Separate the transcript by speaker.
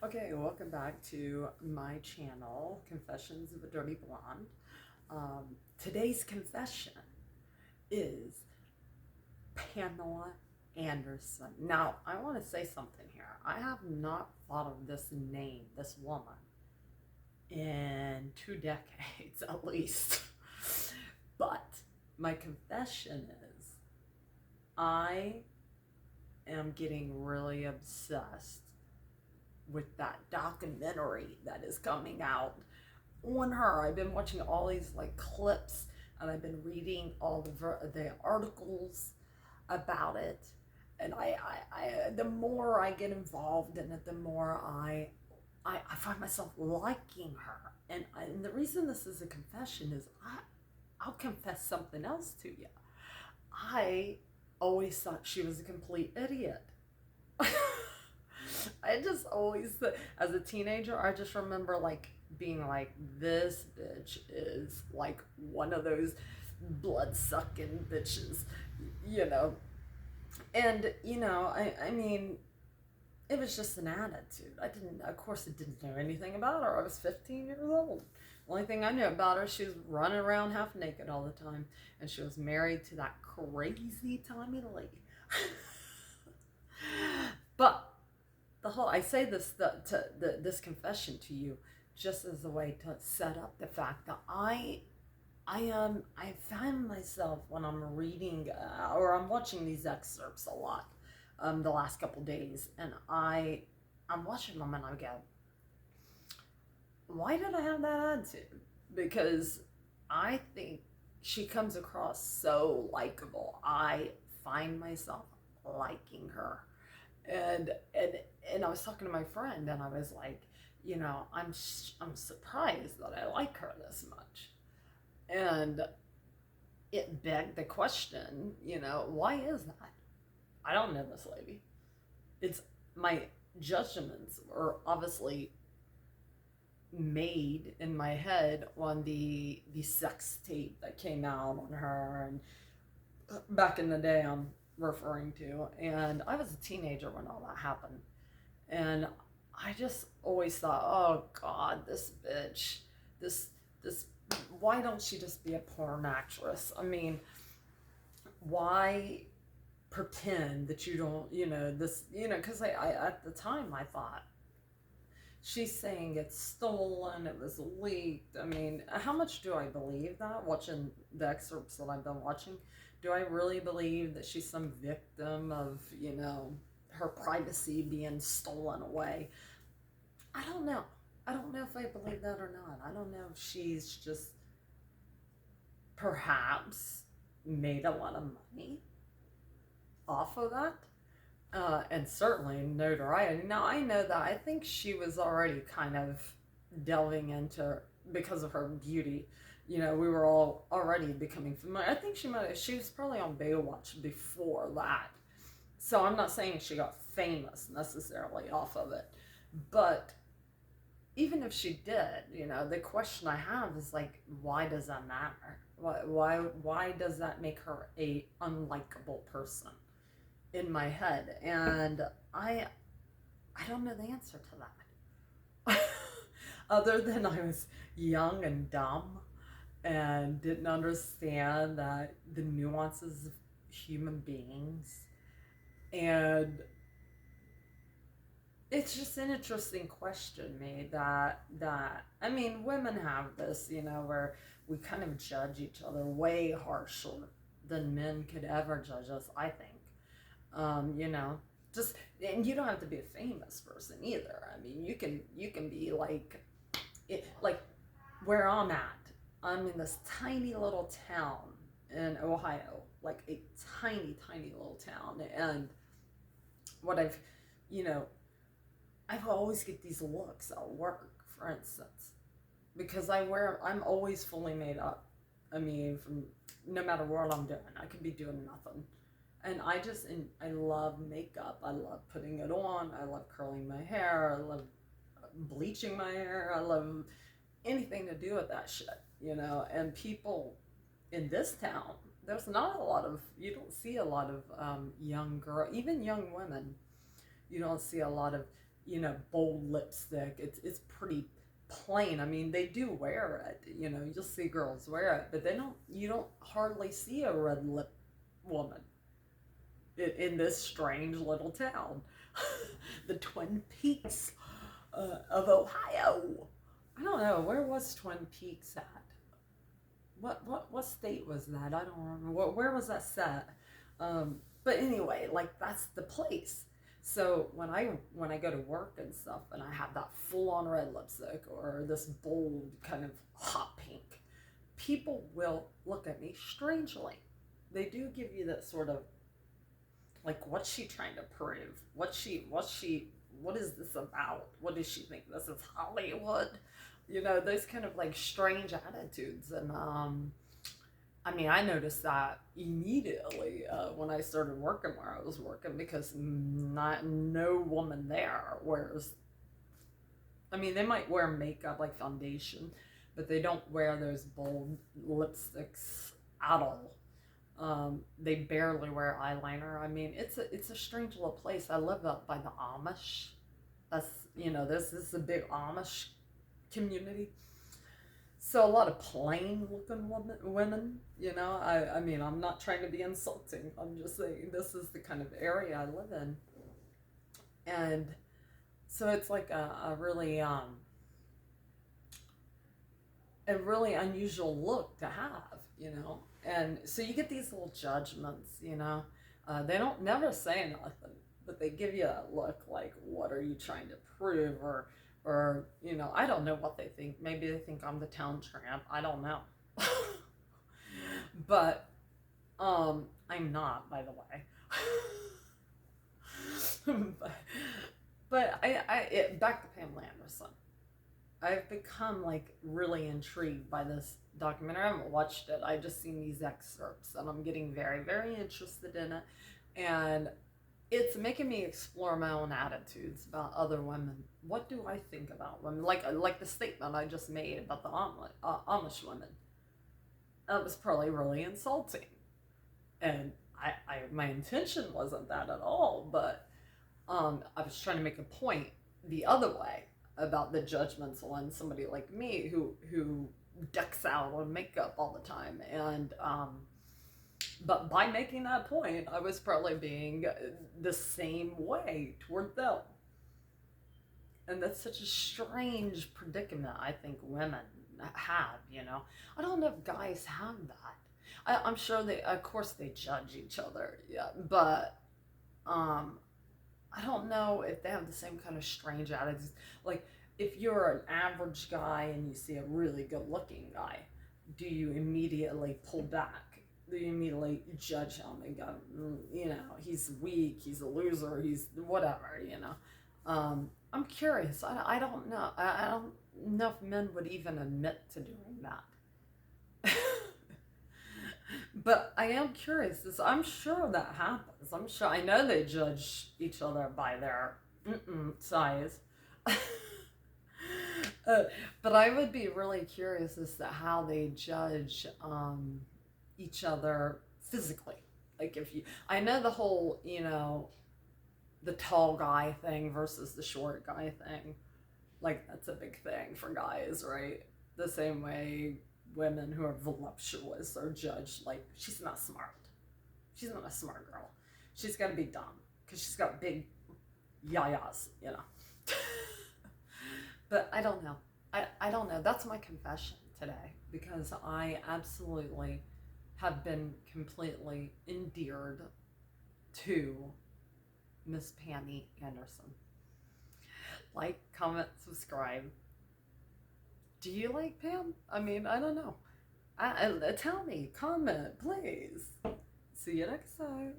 Speaker 1: Okay, welcome back to my channel, Confessions of a Dirty Blonde. Today's confession is Pamela Anderson. Now, I want to say something here. I have not thought of this name, this woman, in 2 decades at least. But my confession is I am getting really obsessed with that documentary that is coming out on her. I've been watching all these like clips and I've been reading all the articles about it. And the more I get involved in it, the more I find myself liking her. And the reason this is a confession is I'll confess something else to you. I always thought she was a complete idiot. I just always, as a teenager, I just remember like being like, this bitch is like one of those blood sucking bitches, you know. And, I mean, it was just an attitude. Of course, I didn't know anything about her. I was 15 years old. The only thing I knew about her, she was running around half naked all the time. And she was married to that crazy Tommy Lee. But I say this confession to you just as a way to set up the fact that I find myself when I'm reading or I'm watching these excerpts a lot the last couple days, and I'm watching them and I go, why did I have that attitude? Because I think she comes across so likable. I find myself liking her. And I was talking to my friend and I was like, I'm surprised that I like her this much. And it begged the question, why is that? I don't know this lady. It's my judgments are obviously made in my head on the sex tape that came out on her and back in the day I'm referring to. And I was a teenager when all that happened. And I just always thought, oh God, this bitch, this why don't she just be a porn actress? I mean, why pretend that you don't, because I at the time I thought, she's saying it's stolen, it was leaked. I mean, how much do I believe that? Watching the excerpts that I've been watching, do I really believe that she's some victim of, her privacy being stolen away? I don't know. I don't know if I believe that or not. I don't know if she's just perhaps made a lot of money off of that. And certainly notoriety. Now, I know that I think she was already kind of delving into, because of her beauty, we were all already becoming familiar. I think she was probably on Baywatch before that. So I'm not saying she got famous necessarily off of it. But even if she did, the question I have is like, why does that matter? Why does that make her a unlikable person in my head? And I don't know the answer to that. Other than I was young and dumb and didn't understand that the nuances of human beings. And it's just an interesting question, me, that I mean, women have this, where we kind of judge each other way harsher than men could ever judge us, I think. Just, and you don't have to be a famous person either. I mean, you can be like where I'm at. I'm in this tiny little town in Ohio, like a tiny, tiny little town. And what you know, I always get these looks at work, for instance, because I'm always fully made up. I mean, from no matter what I'm doing, I could be doing nothing. And I love makeup. I love putting it on. I love curling my hair. I love bleaching my hair. I love anything to do with that shit. And people in this town, you don't see a lot of young girl, even young women. You don't see a lot of bold lipstick. It's pretty plain. I mean, they do wear it. You'll see girls wear it, but you don't hardly see a red lip woman in this strange little town, the Twin Peaks of Ohio. I don't know, where was Twin Peaks at? What state was that? I don't remember. Where was that set? But anyway, like that's the place. So when I go to work and stuff, and I have that full on red lipstick or this bold kind of hot pink, people will look at me strangely. They do give you that sort of like, what's she trying to prove? What is this about? What does she think this is Hollywood? Those kind of like strange attitudes. And I mean, I noticed that immediately when I started working where I was working, because no woman there wears. I mean, they might wear makeup like foundation, but they don't wear those bold lipsticks at all. They barely wear eyeliner. I mean, it's a strange little place. I live up by the Amish. That's this is a big Amish community. So a lot of plain looking women. I mean, I'm not trying to be insulting. I'm just saying this is the kind of area I live in, and so it's like a really unusual look to have. And so you get these little judgments, they don't never say nothing, but they give you a look like, what are you trying to prove? Or I don't know what they think. Maybe they think I'm the town tramp. I don't know. But I'm not, by the way. but back to Pamela Anderson. I've become like really intrigued by this documentary. I haven't watched it. I've just seen these excerpts, and I'm getting very, very interested in it. And it's making me explore my own attitudes about other women. What do I think about women? Like the statement I just made about the Amish women. That was probably really insulting, and my intention wasn't that at all. But I was trying to make a point the other way about the judgments on somebody like me who decks out on makeup all the time. And but by making that point, I was probably being the same way toward them. And that's such a strange predicament I think women have. I don't know if guys have that. I'm sure of course they judge each other, yeah, but I don't know if they have the same kind of strange attitudes. Like, if you're an average guy and you see a really good looking guy, do you immediately pull back? Do you immediately judge him and go, he's weak, he's a loser, he's whatever, I'm curious. I don't know. I don't know if men would even admit to doing that. But I am curious. I'm sure that happens. I know they judge each other by their size. But I would be really curious as to how they judge each other physically. Like, I know the whole, the tall guy thing versus the short guy thing. Like, that's a big thing for guys, right? The same way women who are voluptuous are judged like, she's not smart. She's not a smart girl. She's got to be dumb because she's got big yayas, But I don't know. I don't know. That's my confession today, because I absolutely have been completely endeared to Miss Pammy Anderson. Like, comment, subscribe. Do you like Pam? I mean, I don't know. Tell me, comment, please. See you next time.